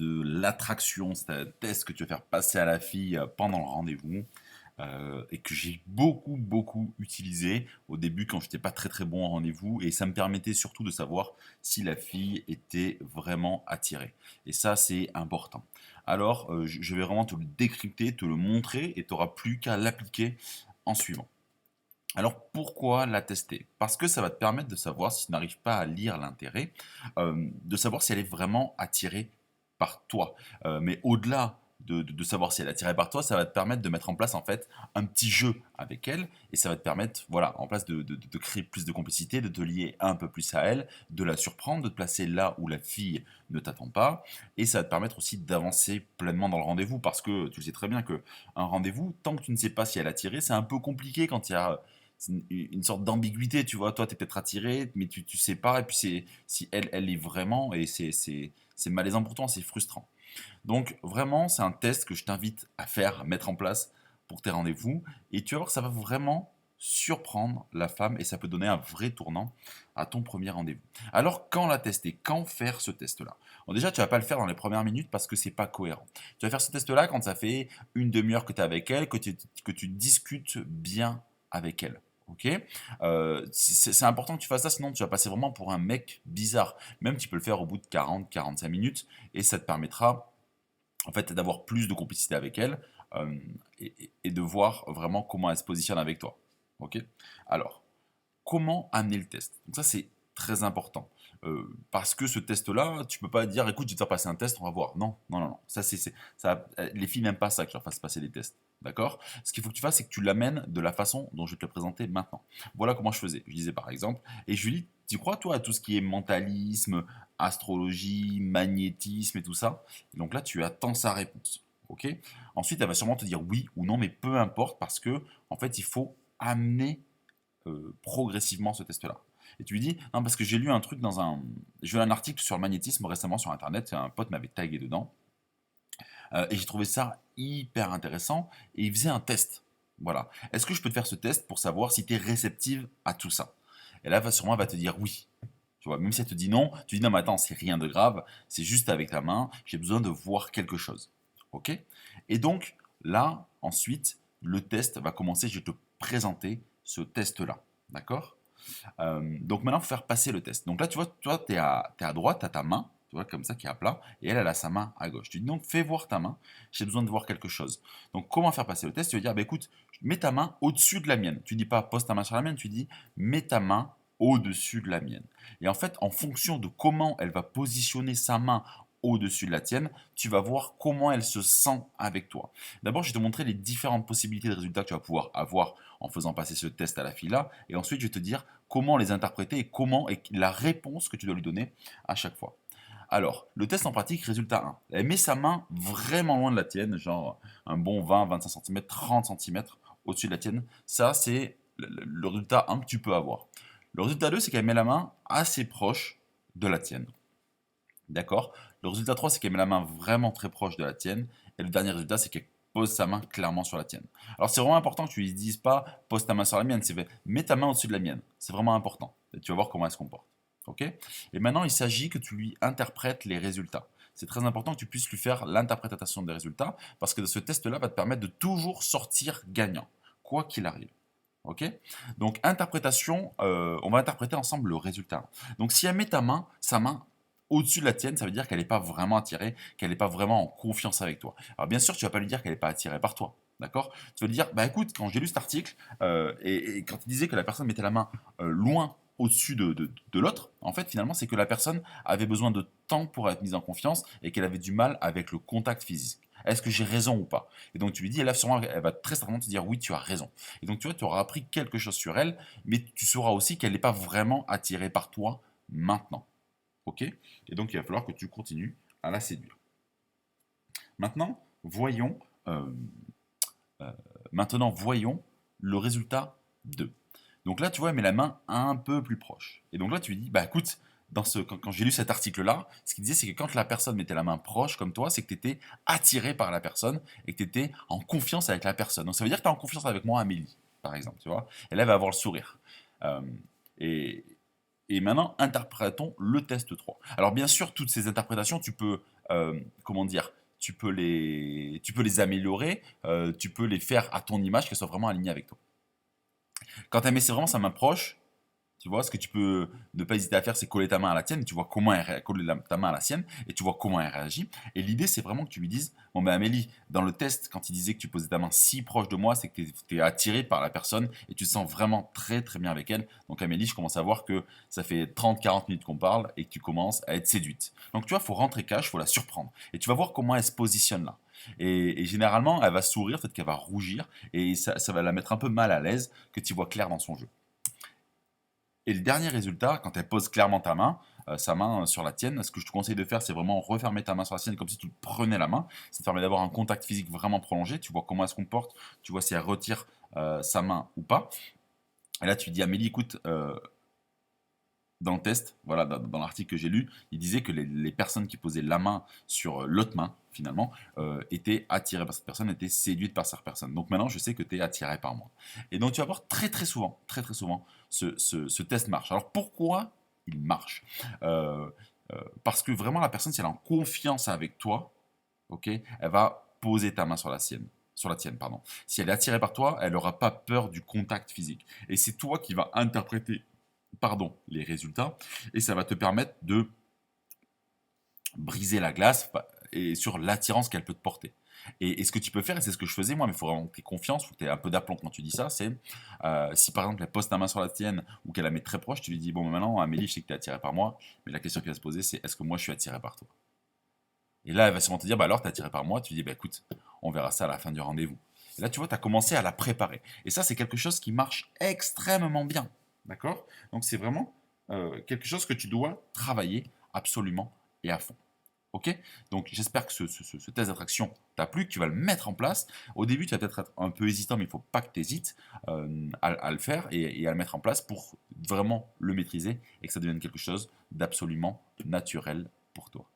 de l'attraction. C'est un test que tu vas faire passer à la fille pendant le rendez-vous et que j'ai beaucoup, beaucoup utilisé au début quand j'étais pas très, très bon en rendez-vous et ça me permettait surtout de savoir si la fille était vraiment attirée. Et ça, c'est important. Alors, je vais vraiment te le décrypter, te le montrer et tu n'auras plus qu'à l'appliquer en suivant. Alors pourquoi la tester? Parce que ça va te permettre de savoir si tu n'arrives pas à lire l'intérêt, de savoir si elle est vraiment attirée par toi. Mais au-delà de savoir si elle est attirée par toi, ça va te permettre de mettre en place en fait un petit jeu avec elle et ça va te permettre, voilà, en place de créer plus de complicité, de te lier un peu plus à elle, de la surprendre, de te placer là où la fille ne t'attend pas et ça va te permettre aussi d'avancer pleinement dans le rendez-vous parce que tu sais très bien que un rendez-vous, tant que tu ne sais pas si elle est attirée, c'est un peu compliqué quand il y a c'est une sorte d'ambiguïté, tu vois. Toi, tu es peut-être attiré, mais tu sais pas. Et puis, si elle est vraiment, et c'est malaisant pour toi, c'est frustrant. Donc, vraiment, c'est un test que je t'invite à faire, à mettre en place pour tes rendez-vous. Et tu vas voir que ça va vraiment surprendre la femme et ça peut donner un vrai tournant à ton premier rendez-vous. Alors, quand la tester? Quand faire ce test-là? Bon, déjà, tu vas pas le faire dans les premières minutes parce que c'est pas cohérent. Tu vas faire ce test-là quand ça fait une demi-heure que tu es avec elle, que tu discutes bien avec elle. Ok. C'est important que tu fasses ça, sinon tu vas passer vraiment pour un mec bizarre. Même tu peux le faire au bout de 40-45 minutes et ça te permettra en fait d'avoir plus de complicité avec elle euh, et de voir vraiment comment elle se positionne avec toi. Ok. Alors, comment amener le test? Donc ça, c'est très important. Parce que ce test-là, tu peux pas dire, écoute, je vais te faire passer un test, on va voir. Non, non, non, non. Ça, ça, les filles n'aiment pas ça que je leur fasse passer des tests. D'accord? Ce qu'il faut que tu fasses, c'est que tu l'amènes de la façon dont je vais te le présenter maintenant. Voilà comment je faisais. Je disais par exemple, et je lui dis, tu crois toi à tout ce qui est mentalisme, astrologie, magnétisme et tout ça? Et donc là, tu attends sa réponse. Ok? Ensuite, elle va sûrement te dire oui ou non, mais peu importe parce que, en fait, il faut amener progressivement ce test-là. Et tu lui dis, non, parce que j'ai lu un truc dans un. J'ai lu un article sur le magnétisme récemment sur Internet, un pote m'avait tagué dedans, et j'ai trouvé ça hyper intéressant, et il faisait un test. Voilà. Est-ce que je peux te faire ce test pour savoir si tu es réceptive à tout ça? Et là, sûrement, elle va te dire oui. Tu vois, même si elle te dit non, tu dis non, mais attends, c'est rien de grave, c'est juste avec la main, j'ai besoin de voir quelque chose. Ok? Et donc, là, ensuite, le test va commencer, je vais te présenter ce test-là. D'accord? Donc maintenant, il faut faire passer le test. Donc là, tu vois, toi, t'es à droite, tu as ta main, tu vois, comme ça, qui est à plat, et elle a sa main à gauche. Tu dis donc, fais voir ta main, j'ai besoin de voir quelque chose. Donc, comment faire passer le test? Tu vas dire, bah, écoute, mets ta main au-dessus de la mienne. Tu dis pas, pose ta main sur la mienne, tu dis, mets ta main au-dessus de la mienne. Et en fait, en fonction de comment elle va positionner sa main au-dessus de la tienne, tu vas voir comment elle se sent avec toi. D'abord, je vais te montrer les différentes possibilités de résultats que tu vas pouvoir avoir en faisant passer ce test à la fille là, et ensuite je vais te dire comment les interpréter et comment et la réponse que tu dois lui donner à chaque fois. Alors, le test en pratique, résultat 1. Elle met sa main vraiment loin de la tienne, genre un bon 20, 25 cm, 30 cm au-dessus de la tienne. Ça, c'est le résultat 1 que tu peux avoir. Le résultat 2, c'est qu'elle met la main assez proche de la tienne. D'accord? Le résultat 3, c'est qu'elle met la main vraiment très proche de la tienne. Et le dernier résultat, c'est qu'elle pose sa main clairement sur la tienne. Alors c'est vraiment important que tu lui dises pas pose ta main sur la mienne, c'est mets ta main au-dessus de la mienne. C'est vraiment important. Et tu vas voir comment elle se comporte. Ok? Et maintenant, il s'agit que tu lui interprètes les résultats. C'est très important que tu puisses lui faire l'interprétation des résultats parce que ce test-là va te permettre de toujours sortir gagnant, quoi qu'il arrive. Ok? Donc, interprétation, on va interpréter ensemble le résultat. Donc, si elle met sa main au-dessus de la tienne, ça veut dire qu'elle n'est pas vraiment attirée, qu'elle n'est pas vraiment en confiance avec toi. Alors, bien sûr, tu vas pas lui dire qu'elle n'est pas attirée par toi. D'accord? Tu vas lui dire, bah écoute, quand j'ai lu cet article, et quand il disait que la personne mettait la main loin au-dessus de l'autre, en fait, finalement, c'est que la personne avait besoin de temps pour être mise en confiance et qu'elle avait du mal avec le contact physique. Est-ce que j'ai raison ou pas? Et donc tu lui dis, et là sûrement elle va très certainement te dire oui, tu as raison. Et donc tu vois, tu auras appris quelque chose sur elle, mais tu sauras aussi qu'elle n'est pas vraiment attirée par toi maintenant. Ok? Et donc il va falloir que tu continues à la séduire. Maintenant, voyons, euh, euh, voyons le résultat 2. Donc là, tu vois, elle met la main un peu plus proche. Et donc là, tu lui dis, bah écoute, quand j'ai lu cet article-là, ce qu'il disait, c'est que quand la personne mettait la main proche comme toi, c'est que tu étais attiré par la personne et que tu étais en confiance avec la personne. Donc ça veut dire que tu es en confiance avec moi, Amélie, par exemple, tu vois. Et là, elle va avoir le sourire. Euh, et, et maintenant, interprétons le test 3. Alors bien sûr, toutes ces interprétations, tu peux comment dire, tu peux les améliorer, tu peux les faire à ton image, qu'elles soient vraiment alignées avec toi. Quand elle met vraiment sa main proche, tu vois, ce que tu peux ne pas hésiter à faire, c'est coller ta main à la tienne, et tu vois comment coller ta main à la sienne, et tu vois comment elle réagit. Et l'idée, c'est vraiment que tu lui dises, bon ben Amélie, dans le test, quand il disait que tu posais ta main si proche de moi, c'est que tu es attiré par la personne, et tu te sens vraiment très très bien avec elle. Donc Amélie, je commence à voir que ça fait 30-40 minutes qu'on parle, et que tu commences à être séduite. Donc tu vois, il faut rentrer cash, il faut la surprendre. Et tu vas voir comment elle se positionne là. Et généralement, elle va sourire, peut-être qu'elle va rougir, et ça va la mettre un peu mal à l'aise, que tu vois clair dans son jeu. Et le dernier résultat, quand elle pose clairement sa main sur la tienne, ce que je te conseille de faire, c'est vraiment refermer ta main sur la sienne comme si tu te prenais la main. Ça te permet d'avoir un contact physique vraiment prolongé. Tu vois comment elle se comporte, tu vois si elle retire sa main ou pas. Et là, tu dis Amélie, écoute, dans le test, voilà, dans l'article que j'ai lu, il disait que les personnes qui posaient la main sur l'autre main, finalement, étaient attirées par cette personne, étaient séduites par cette personne. Donc maintenant, je sais que tu es attiré par moi. Et donc tu vas voir très très souvent, ce test marche. Alors pourquoi il marche? Parce que vraiment, la personne, si elle est en confiance avec toi, ok, elle va poser ta main sur la sienne. Sur la tienne, pardon. Si elle est attirée par toi, elle n'aura pas peur du contact physique. Et c'est toi qui vas interpréter les résultats, et ça va te permettre de briser la glace et sur l'attirance qu'elle peut te porter. Et ce que tu peux faire, et c'est ce que je faisais moi, mais il faut vraiment que tu aies confiance, il faut que tu aies un peu d'aplomb quand tu dis ça, c'est si par exemple elle pose ta main sur la tienne ou qu'elle la met très proche, tu lui dis bon maintenant Amélie, je sais que tu es attirée par moi, mais la question qui va se poser c'est est-ce que moi je suis attiré par toi? Et là elle va sûrement te dire bah alors tu es attiré par moi, tu lui dis bah écoute, on verra ça à la fin du rendez-vous. Et là tu vois, tu as commencé à la préparer. Et ça c'est quelque chose qui marche extrêmement bien. D'accord? Donc c'est vraiment quelque chose que tu dois travailler absolument et à fond. Ok? Donc j'espère que ce test d'attraction t'a plu, que tu vas le mettre en place. Au début, tu vas peut-être être un peu hésitant, mais il ne faut pas que tu hésites à le faire et à le mettre en place pour vraiment le maîtriser et que ça devienne quelque chose d'absolument naturel pour toi.